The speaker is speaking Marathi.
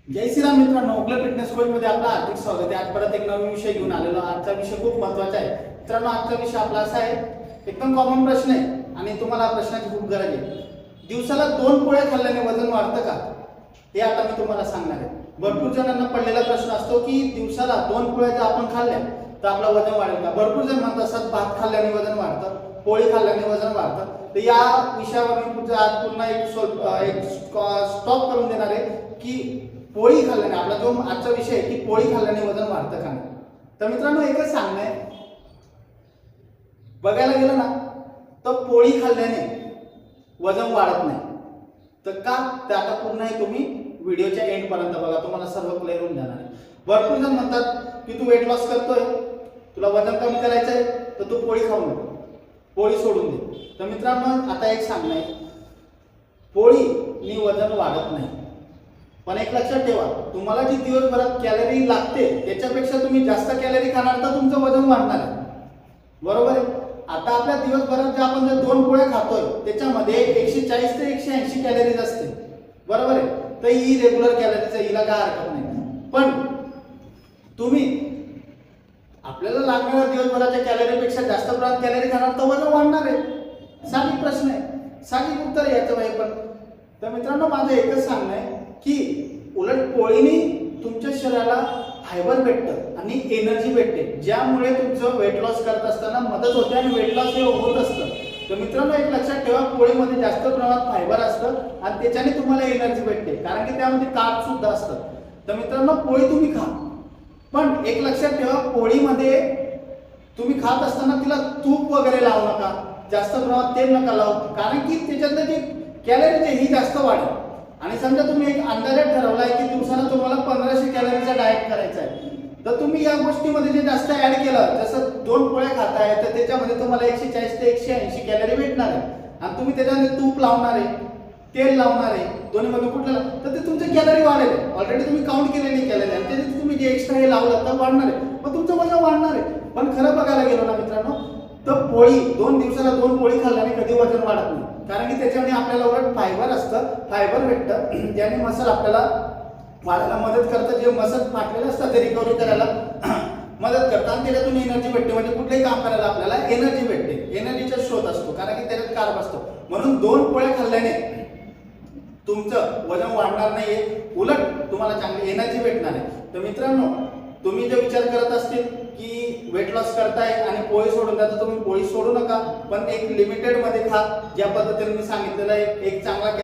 जय श्रीराम मित्रांनो, ओकला फिटनेस कोच मध्ये आपलं हार्दिक स्वागत आहे। आज परत एक नवीन विषय घेऊन आलेलो। आजचा विषय खूप महत्त्वाचा आहे मित्रांनो। आजचा विषय आपला असा आहे, एकदम कॉमन प्रश्न आहे आणि तुम्हाला प्रश्नाची खूप गरज आहे। दिवसाला 2 पोळ्या खाल्ल्याने वजन वाढतं का? हे आता मी तुम्हाला सांगणार आहे। भरपूर जणांना पडलेला प्रश्न असतो की दिवसाला 2 पोळ्या जर आपण खाल्ल्या तर आपलं वजन वाढेल का? भरपूर जण म्हणत असतात भात खाल्ल्याने वजन वाढतं, पोळी खाल्ल्याने वजन वाढतं। तर या विषयावर मी आज पुन्हा एक स्टॉप करून देणार आहे की पोळी खाल्ल्याने, आपला जो आजचा विषय आहे की पोळी खाल्ल्याने वजन वाढतं का नाही। तर मित्रांनो एकच सांगणं आहे, बघायला गेलं ना तर पोळी खाल्ल्याने वजन वाढत नाही। तर का? तर आता पुन्हा तुम्ही व्हिडिओच्या एंड पर्यंत बघा, तुम्हाला सर्व क्लिअर होऊन जाणार आहे। भरपूर जण म्हणतात की तू वेट लॉस करतोय, तुला वजन कमी करायचं आहे तर तू पोळी खाऊ नको, पोळी सोडून दे। तर मित्रांनो आता एक सांगणं आहे, पोळीने वजन वाढत नाही। पण एक लक्षात ठेवा, तुम्हाला जी दिवसभरात कॅलरी लागते त्याच्यापेक्षा तुम्ही जास्त कॅलरी खाणार तर तुमचं वजन वाढणार आहे, बरोबर आहे। आता आपल्या दिवसभरात जे आपण 2 पोळ्या खातोय त्याच्यामध्ये 140 ते 180 कॅलरीज असते, बरोबर आहे। तर ही रेग्युलर कॅलरीज आहे, हिला काय हरकत नाही। पण तुम्ही आपल्याला लागणाऱ्या दिवसभराच्या कॅलरीपेक्षा जास्त प्रमाणात कॅलरी खाणार तर वजन वाढणार आहे। साधी प्रश्न आहे, साधी उत्तर आहे याचं भाई। पण तर मित्रांनो माझं एकच सांगणं आहे की उलट पोळीने तुमच्या शरीराला फायबर भेटतं आणि एनर्जी भेटते, ज्यामुळे तुमचं वेट लॉस करत असताना मदत होते आणि वेट लॉस हे होत असतं। तर मित्रांनो एक लक्षात ठेवा, पोळीमध्ये जास्त प्रमाणात फायबर असतं आणि त्याच्याने तुम्हाला एनर्जी भेटते, कारण की त्यामध्ये कार्ब सुद्धा असतं। तर मित्रांनो पोळी तुम्ही खा, पण एक लक्षात ठेवा, पोळीमध्ये तुम्ही खात असताना तिला तूप वगैरे लावू नका, जास्त प्रमाणात तेल नका लावू, कारण की त्याच्यातलं जे कॅलरीज ही जास्त वाढेल। आणि समजा तुम्ही एक अंदाजे ठरवलाय की दिवसाला तुम्हाला 1500 कॅलरीचा डाएट करायचा आहे, तर तुम्ही या गोष्टीमध्ये जे जास्त ऍड केलं, जसं 2 पोळ्या खाताय तर त्याच्यामध्ये तुम्हाला 140 ते 180 कॅलरी भेटणार आहे आणि तुम्ही त्याच्यामध्ये तूप लावणार आहे, तेल लावणार आहे, दोन्हीमध्ये कुठलं तर ते तुमचे कॅलरी वाढेल। ऑलरेडी तुम्ही काउंट केलेली कॅलरी आणि त्याच्यात तुम्ही जे एक्स्ट्रा हे लावलं तर वाढणार आहे, मग तुमचं वजन वाढणार आहे। पण खरं बघायला गेलो ना मित्रांनो, तर पोळी 2 दिवसाला 2 पोळी खाल्ल्याने कधी वजन वाढत नाही, कारण की त्याच्यामध्ये आपल्याला उलट फायबर असतं, फायबर भेटतं, ज्याने मसल आपल्याला वाढायला मदत करतं। जे मसल फाटलेलं असतं ते रिकव्हरी करायला मदत करतं आणि त्याच्यातून एनर्जी भेटते, म्हणजे कुठलंही काम करायला आपल्याला एनर्जी भेटते, एनर्जीचा स्रोत असतो, कारण की त्याच्यात कार्ब असतो। म्हणून 2 पोळ्या खाल्ल्याने तुमचं वजन वाढणार नाहीये, उलट तुम्हाला चांगली एनर्जी भेटणार आहे। तर मित्रांनो तुम्ही जर विचार करत असतील की वेट लॉस करताय आणि पोळी सोडून द्या, तर तुम्ही पोळी सोडू नका, पण एक लिमिटेड मध्ये खा, ज्या पद्धतीने मी सांगितलेलं आहे। एक चांगला